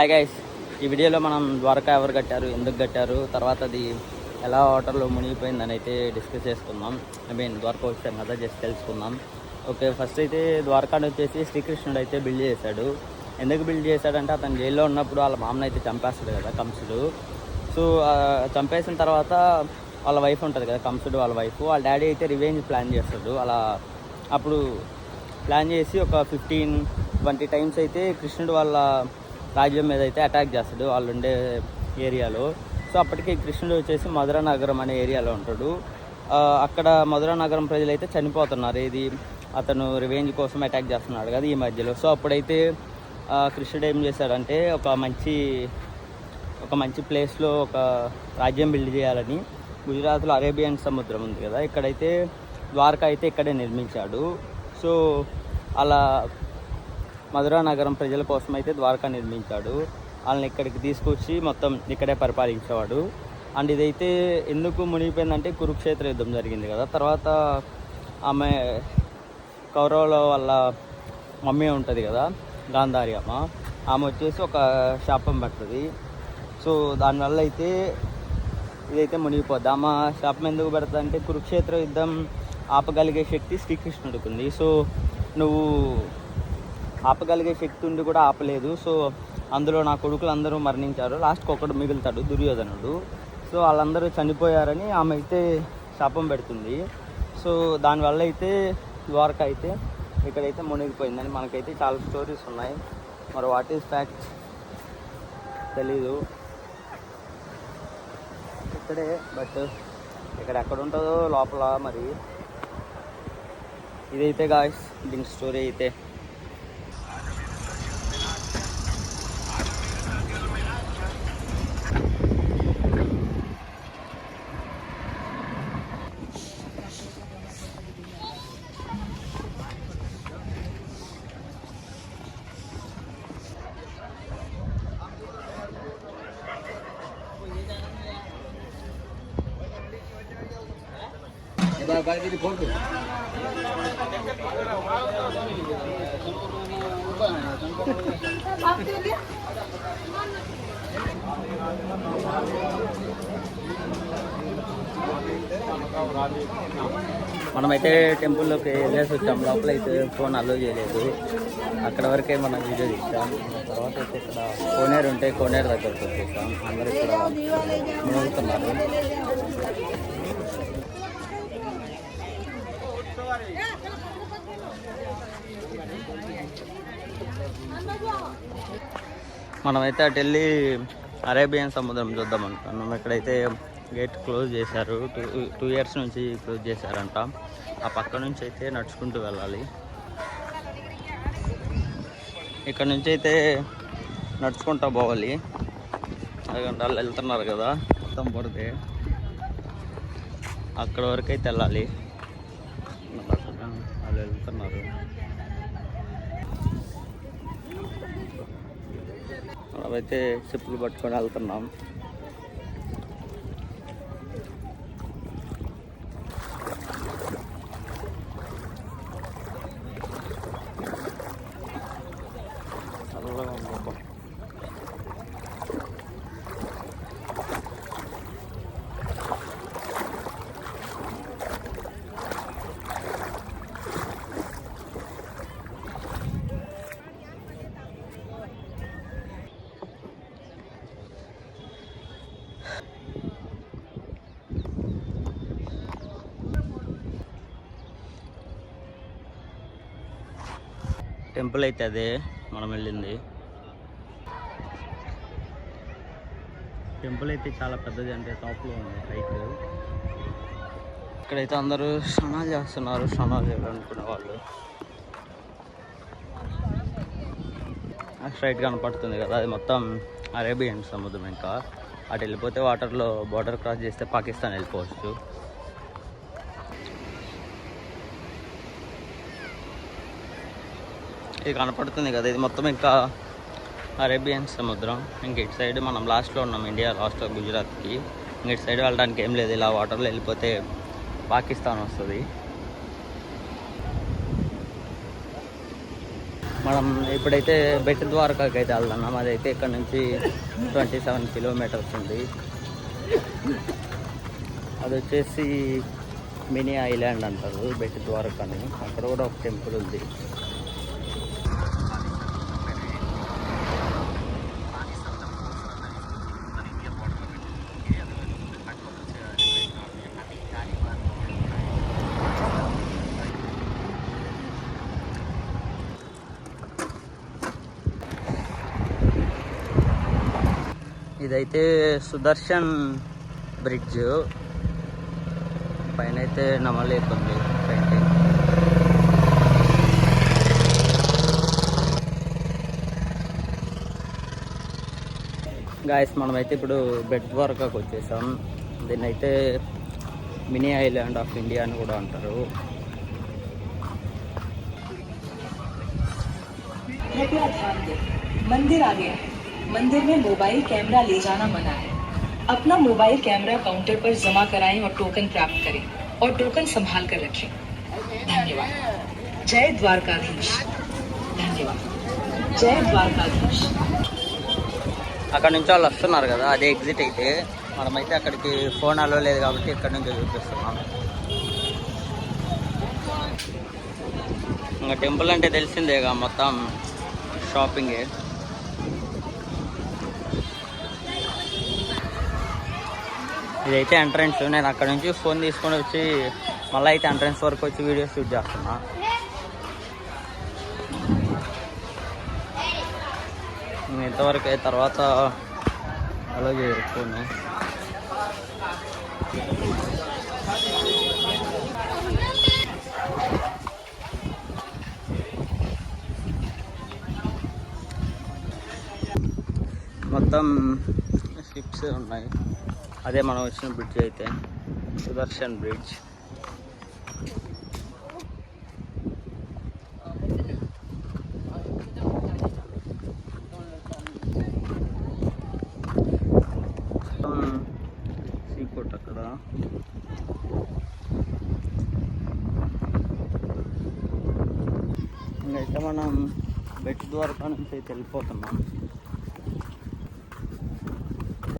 Hi guys, ఈ వీడియోలో మనం ద్వారకా ఎవరు కట్టారు, ఎందుకు కట్టారు, తర్వాత అది ఎలా వాటర్లో మునిగిపోయిందని అయితే డిస్కస్ చేసుకుందాం. ద్వారకా వచ్చాం కదా, జస్ట్ తెలుసుకుందాం. ఓకే, ఫస్ట్ అయితే ద్వారకాని వచ్చేసి శ్రీకృష్ణుడు అయితే బిల్డ్ చేశాడు. ఎందుకు బిల్డ్ చేశాడంటే అతను జైల్లో ఉన్నప్పుడు వాళ్ళ మామని అయితే చంపేస్తాడు కదా కంసుడు. సో చంపేసిన తర్వాత వాళ్ళ వైఫ్ ఉంటుంది కదా, కంసుడు వాళ్ళ వైఫ్, వాళ్ళ డాడీ అయితే రివెంజ్ ప్లాన్ చేస్తాడు. అప్పుడు ప్లాన్ చేసి ఒక 15-20 టైమ్స్ అయితే కృష్ణుడు వాళ్ళ రాజ్యం మీద అయితే అటాక్ చేస్తాడు వాళ్ళు ఉండే ఏరియాలో. సో అప్పటికి కృష్ణుడు వచ్చేసి మధురా నగరం అనే ఏరియాలో ఉంటాడు. అక్కడ మధురా నగరం ప్రజలు అయితే చనిపోతున్నారు, ఇది అతను రివెంజ్ కోసం అటాక్ చేస్తున్నాడు కదా ఈ మధ్యలో. సో అప్పుడైతే కృష్ణుడు ఏం చేశాడంటే ఒక మంచి ప్లేస్లో ఒక రాజ్యం బిల్డ్ చేయాలని గుజరాత్లో అరేబియన్ సముద్రం ఉంది కదా, ఇక్కడైతే ద్వారకా అయితే ఇక్కడే నిర్మించాడు. సో అలా మధురా నగరం ప్రజల కోసం అయితే ద్వారకా నిర్మించాడు. వాళ్ళని ఇక్కడికి తీసుకొచ్చి మొత్తం ఇక్కడే పరిపాలించేవాడు. అండ్ ఇదైతే ఎందుకు మునిగిపోయిందంటే కురుక్షేత్ర యుద్ధం జరిగింది కదా, తర్వాత ఆమె కౌరవుల వాళ్ళ మమ్మీ ఉంటుంది కదా గాంధారి అమ్మ, ఆమె వచ్చేసి ఒక శాపం పడుతుంది. సో దానివల్ల అయితే ఇదైతే మునిగిపోద్ది. ఆమె శాపం ఎందుకు పడుతుంది అంటే కురుక్షేత్ర యుద్ధం ఆపగలిగే శక్తి శ్రీకృష్ణుడికి ఉంది. సో నువ్వు ఆపగలిగే శక్తి ఉండి కూడా ఆపలేదు. సో అందులో నా కొడుకులు అందరూ మరణించారు, లాస్ట్కి ఒకడు మిగులుతాడు దుర్యోధనుడు. సో వాళ్ళందరూ చనిపోయారని ఆమె అయితే శాపం పెడుతుంది. సో దానివల్ల అయితే ద్వారకా అయితే ఇక్కడైతే మునిగిపోయిందని మనకైతే చాలా స్టోరీస్ ఉన్నాయి. మరి వాట్ ఈస్ ఫ్యాక్ట్ తెలీదు ఇక్కడే, బట్ ఇక్కడ ఎక్కడ ఉంటుందో లోపల. మరి ఇదైతే గాయ్స్ దీని స్టోరీ అయితే. మనమైతే టెంపుల్లోకి వెళ్ళేసి వచ్చాం. లోపల అయితే ఫోన్ అలో చేయలేదు, అక్కడ వరకే మనం వీడియో తీసాం. తర్వాత అయితే ఇక్కడ కోనేరు ఉంటే కోనేరు దగ్గరకు వచ్చేసాం. అందరూ ఇక్కడ మునుగుతున్నారు. మనమైతే అటు వెళ్ళి అరేబియన్ సముద్రం చూద్దాం అనుకున్నాం. ఇక్కడైతే గేట్ క్లోజ్ చేశారు, 2 years నుంచి క్లోజ్ చేశారంట. ఆ పక్క నుంచి అయితే నడుచుకుంటూ వెళ్ళాలి. ఇక్కడ నుంచి అయితే నడుచుకుంటూ పోవాలి. ఎందుకంటే వాళ్ళు వెళ్తున్నారు కదా మొత్తం పడితే అక్కడ వరకు అయితే వెళ్ళాలి. వాళ్ళు వెళ్తున్నారు. మనమైతే చెప్పులు పట్టుకొని వెళ్తున్నాం. టెంపుల్ అయితే అదే మనం వెళ్ళింది. టెంపుల్ అయితే చాలా పెద్దది, అంటే టాప్లో ఉంది హైట్. ఇక్కడైతే అందరూ స్నానాలు చేస్తున్నారు, స్నానాలు చేయాలనుకునే వాళ్ళు. స్ట్రైట్ కనపడుతుంది కదా, అది మొత్తం అరేబియన్ సముద్రం. ఇంకా అటు వెళ్ళిపోతే వాటర్లో బార్డర్ క్రాస్ చేస్తే పాకిస్తాన్ వెళ్ళిపోవచ్చు. ఇది కనపడుతుంది కదా, ఇది మొత్తం ఇంకా అరేబియన్ సముద్రం. ఇంక ఇటు సైడ్ మనం లాస్ట్లో ఉన్నాం, ఇండియా లాస్ట్లో గుజరాత్కి. ఇంక ఇటు సైడ్ వెళ్ళడానికి ఏం లేదు, ఇలా వాటర్లో వెళ్ళిపోతే పాకిస్తాన్ వస్తుంది. మనం ఇప్పుడైతే బెట్ ద్వారకాకి అయితే వెళ్తున్నాం. అదైతే ఇక్కడ నుంచి 27 కిలోమీటర్స్ ఉంది. అది వచ్చేసి మినీ ఐలాండ్ అంటారు బెట్ ద్వారకా అని. అక్కడ కూడా ఒక టెంపుల్ ఉంది. ఇదైతే సుదర్శన్ బ్రిడ్జ్. పైన అయితే నమ్మలేకుంది పెయింటింగ్. గాయస్ మనమైతే ఇప్పుడు బెట్ ద్వారకాకి వచ్చేసాం. దీన్ని అయితే మినీ ఐలాండ్ ఆఫ్ ఇండియా అని కూడా అంటారు. मंदिर आ गया है। मंदिर में मोबाइल कैमरा ले जाना मना है। अपना मोबाइल कैमरा काउंटर पर जमा कराएं और टोकन प्राप्त करें और टोकन संभाल कर रखें। धन्यवाद। जय द्वारकाधीश। धन्यवाद। जय द्वारकाधीश। అక్కడ నుంచి వాళ్ళు వస్తున్నారు కదా, అదే ఎగ్జిట్. అయితే మనమైతే అక్కడికి ఫోన్ అలో లేదు కాబట్టి ఇక్కడ నుంచి చూపిస్తున్నాం. ఇంకా టెంపుల్ అంటే తెలిసిందేగా, మొత్తం షాపింగే. ఇదైతే ఎంట్రన్స్. నేను అక్కడ నుంచి ఫోన్ తీసుకొని వచ్చి మళ్ళీ అయితే ఎంట్రన్స్ వరకు వచ్చి వీడియో షూట్ చేస్తున్నా. ఇంతవరకు తర్వాత అలా చేయరు ఫోన్. మొత్తం షిప్స్ ఉన్నాయి. అదే మనం వచ్చిన బ్రిడ్జ్ అయితే సుదర్శన్ బ్రిడ్జ్. సీపోర్ట్ అక్కడ. ఇంకైతే మనం బెట్ ద్వారకా నుంచి అయితే వెళ్ళిపోతున్నాం.